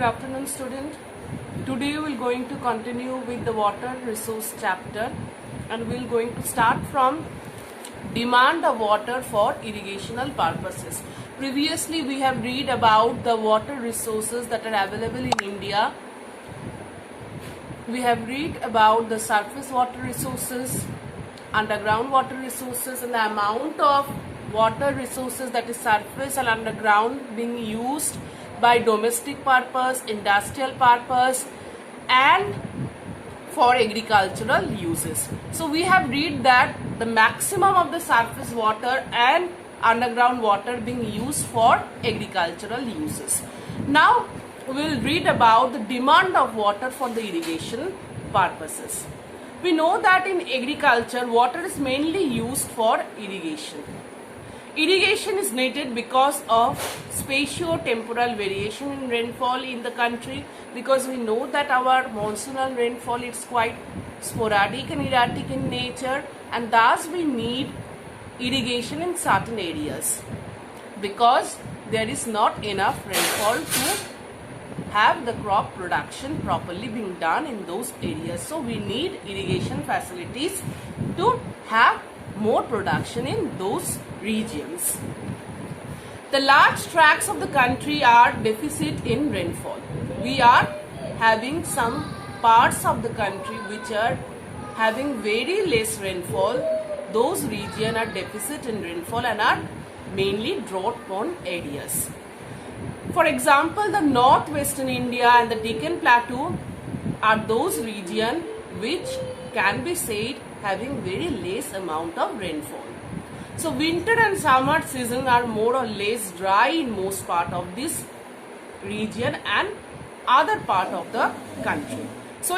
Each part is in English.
Good afternoon, student. Today we will going to continue with the water resource chapter, and we will going to start from demand of water for irrigational purposes. Previously we have read about the water resources that are available in India. We have read about the surface water resources, underground water resources, and the amount of water resources that is surface and underground being used by domestic purpose, industrial purpose, and for agricultural uses. So we have read that the maximum of the surface water and underground water being used for agricultural uses. Now we will read about the demand of water for the irrigation purposes. We know that in agriculture water is mainly used for irrigation. Irrigation is needed because of spatio-temporal variation in rainfall in the country, because we know that our monsoonal rainfall is quite sporadic and erratic in nature, and thus we need irrigation in certain areas because there is not enough rainfall to have the crop production properly being done in those areas. So we need irrigation facilities to have more production in those regions. The large tracts of the country are deficit in rainfall. We are having some parts of the country which are having very less rainfall. Those regions are deficit in rainfall and are mainly drought-prone areas. For example, the northwestern India and the Deccan Plateau are those regions which can be said having very less amount of rainfall. So winter and summer season are more or less dry in most part of this region and other part of the country. So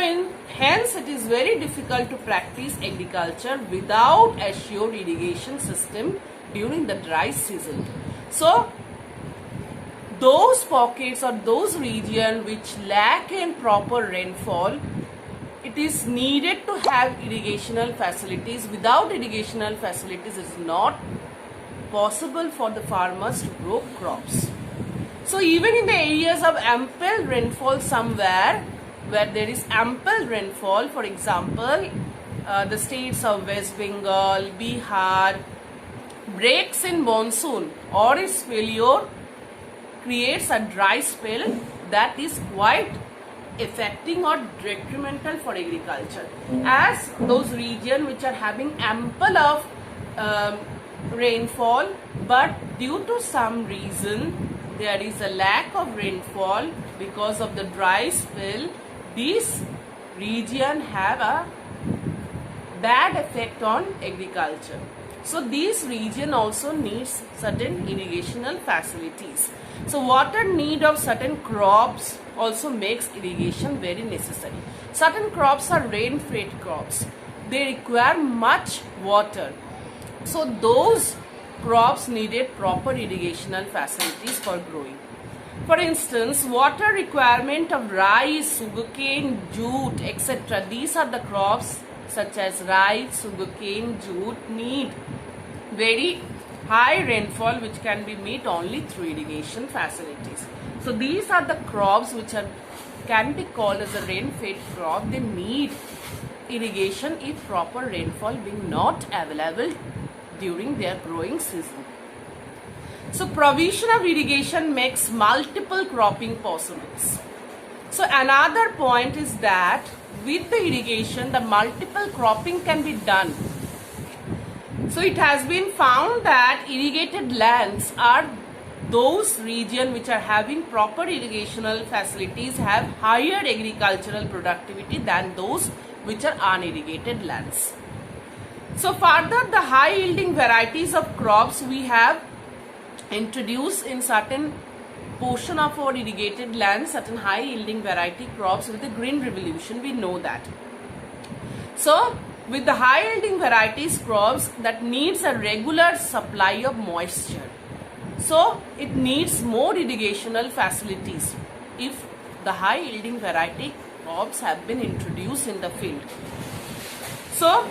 hence it is very difficult to practice agriculture without assured irrigation system during the dry season. So those pockets or those regions which lack in proper rainfall, it is needed to have irrigational facilities. Without irrigational facilities, it is not possible for the farmers to grow crops. So even in the areas of ample rainfall somewhere, where there is ample rainfall, for example, the states of West Bengal, Bihar, breaks in monsoon or its failure creates a dry spell that is quite affecting or detrimental for agriculture, as those regions which are having ample of rainfall, but due to some reason there is a lack of rainfall because of the dry spell, these regions have a bad effect on agriculture. So these region also needs certain irrigational facilities. So water need of certain crops also makes irrigation very necessary. Certain crops are rain-fed crops. They require much water. So those crops needed proper irrigational facilities for growing. For instance, water requirement of rice, sugarcane, jute, etc. These are the crops such as rice, sugarcane, jute need very high rainfall which can be met only through irrigation facilities. So these are the crops which can be called as a rain-fed crop. They need irrigation if proper rainfall being not available during their growing season. So provision of irrigation makes multiple cropping possible. So another point is that with the irrigation, the multiple cropping can be done. So it has been found that irrigated lands are those regions which are having proper irrigational facilities have higher agricultural productivity than those which are unirrigated lands. So further, the high yielding varieties of crops we have introduced in certain portion of our irrigated lands, certain high yielding variety crops with the green revolution, we know that. So with the high yielding varieties crops that needs a regular supply of moisture. So it needs more irrigational facilities if the high yielding variety crops have been introduced in the field. So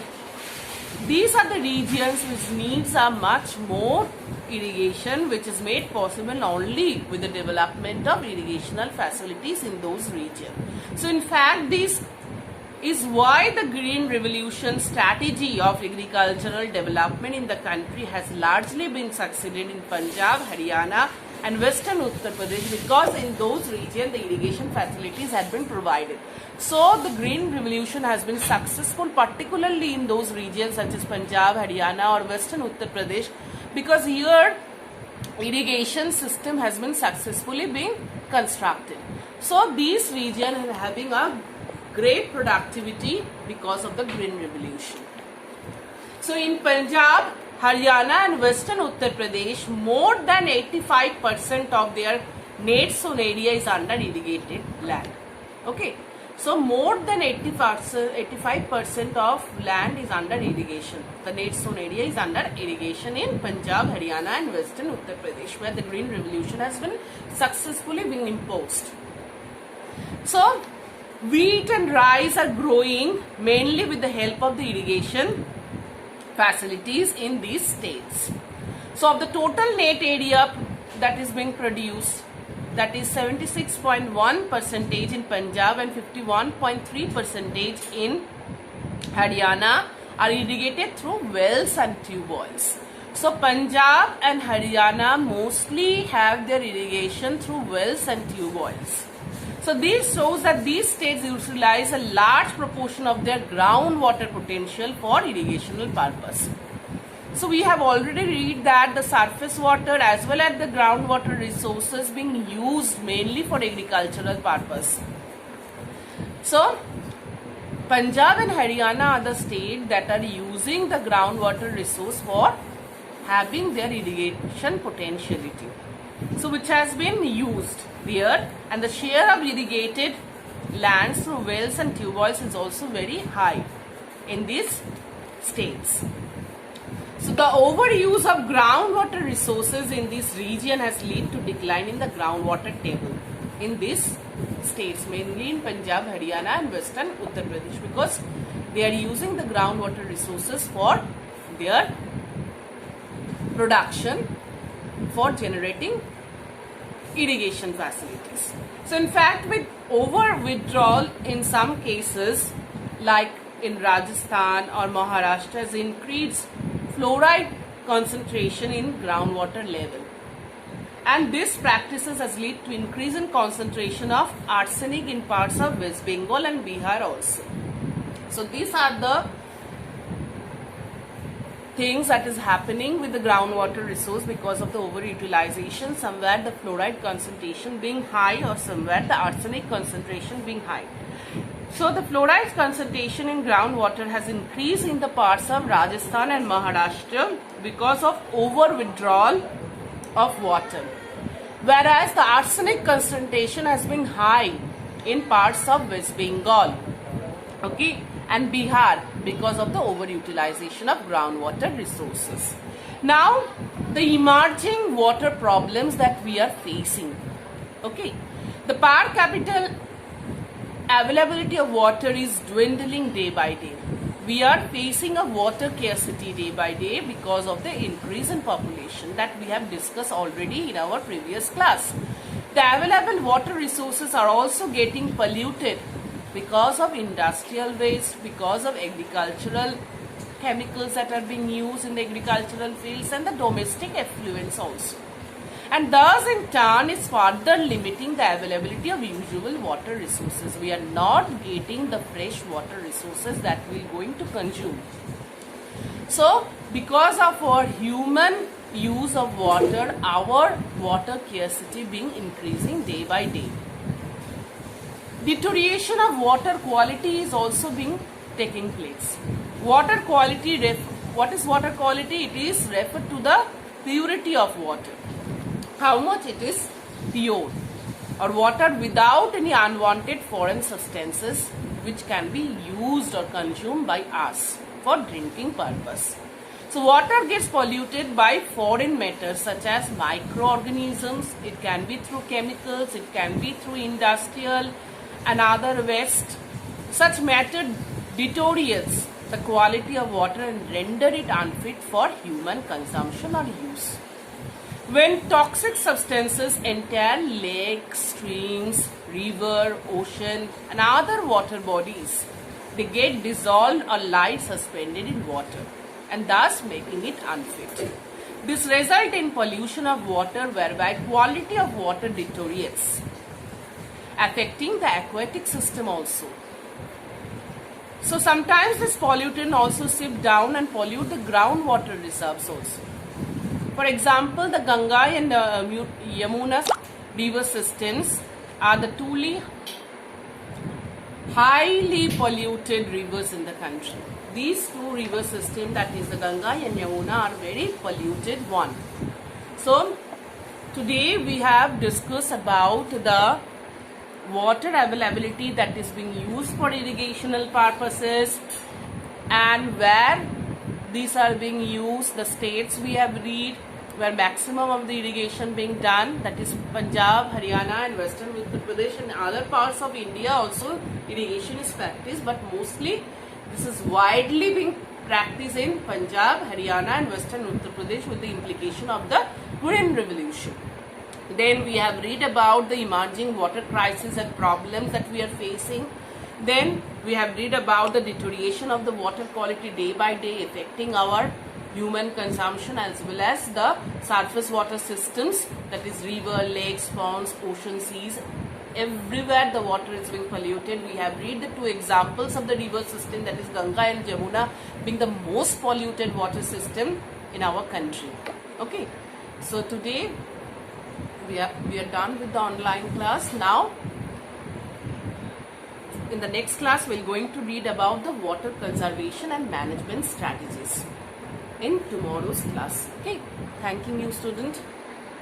These are the regions which needs a much more irrigation, which is made possible only with the development of irrigational facilities in those regions. So in fact, this is why the Green Revolution strategy of agricultural development in the country has largely been succeeded in Punjab, Haryana and Western Uttar Pradesh, because in those regions the irrigation facilities had been provided. So the Green Revolution has been successful particularly in those regions such as Punjab, Haryana or Western Uttar Pradesh, because here irrigation system has been successfully being constructed. So these regions are having a great productivity because of the Green Revolution. So in Punjab, Haryana and Western Uttar Pradesh, more than 85% of their net sown area is under irrigated land. Okay. So more than 85% of land is under irrigation. The net sown area is under irrigation in Punjab, Haryana and Western Uttar Pradesh, where the Green Revolution has been successfully been imposed. So wheat and rice are growing mainly with the help of the irrigation facilities in these states. So of the total net area that is being produced, that is 76.1% in Punjab and 51.3% in Haryana are irrigated through wells and tube wells. So Punjab and Haryana mostly have their irrigation through wells and tube wells. So this shows that these states utilize a large proportion of their groundwater potential for irrigational purpose. So we have already read that the surface water as well as the groundwater resources being used mainly for agricultural purpose. So Punjab and Haryana are the states that are using the groundwater resource for having their irrigation potentiality. So which has been used there, and the share of irrigated lands through wells and tube wells is also very high in these states. So the overuse of groundwater resources in this region has led to decline in the groundwater table in these states, mainly in Punjab, Haryana and Western Uttar Pradesh, because they are using the groundwater resources for their production for generating irrigation facilities. So in fact, with over withdrawal in some cases like in Rajasthan or Maharashtra has increased fluoride concentration in groundwater level, and this practices has led to increase in concentration of arsenic in parts of West Bengal and Bihar also. So these are the things that is happening with the groundwater resource because of the overutilization, somewhere the fluoride concentration being high or somewhere the arsenic concentration being high. So the fluoride concentration in groundwater has increased in the parts of Rajasthan and Maharashtra because of over withdrawal of water, whereas the arsenic concentration has been high in parts of West Bengal, okay, and Bihar because of the overutilization of groundwater resources. Now the emerging water problems that we are facing, okay, the per capita availability of water is dwindling day by day. We are facing a water scarcity day by day because of the increase in population that we have discussed already in our previous class. The available water resources are also getting polluted because of industrial waste, because of agricultural chemicals that are being used in the agricultural fields and the domestic effluents also. And thus in turn is further limiting the availability of usual water resources. We are not getting the fresh water resources that we are going to consume. So because of our human use of water, our water scarcity being increasing day by day. Deterioration of water quality is also being taking place. Water quality, what is water quality? It is referred to the purity of water. How much it is pure, or water without any unwanted foreign substances which can be used or consumed by us for drinking purpose. So water gets polluted by foreign matters such as microorganisms. It can be through chemicals, it can be through industrial and other waste. Such matter deteriorates the quality of water and render it unfit for human consumption or use. When toxic substances enter lakes, streams, river, ocean and other water bodies, they get dissolved or lie suspended in water and thus making it unfit. This results in pollution of water whereby quality of water deteriorates, affecting the aquatic system also. So sometimes this pollutant also seep down and pollute the groundwater reserves also. For example, the Ganga and Yamuna river systems are the truly highly polluted rivers in the country. These two river systems, that is the Ganga and Yamuna, are very polluted one. So today we have discussed about the water availability that is being used for irrigational purposes and where these are being used, the states we have read where maximum of the irrigation being done, that is Punjab, Haryana and Western Uttar Pradesh, and other parts of India also irrigation is practiced, but mostly this is widely being practiced in Punjab, Haryana and Western Uttar Pradesh with the implication of the Green Revolution. Then we have read about the emerging water crisis and problems that we are facing. Then we have read about the deterioration of the water quality day by day affecting our human consumption as well as the surface water systems, that is river, lakes, ponds, ocean, seas. Everywhere the water is being polluted. We have read the two examples of the river system, that is Ganga and Jamuna being the most polluted water system in our country. Okay, so today we are done with the online class. Now in the next class we are going to read about the water conservation and management strategies in tomorrow's class. Okay, thanking you student.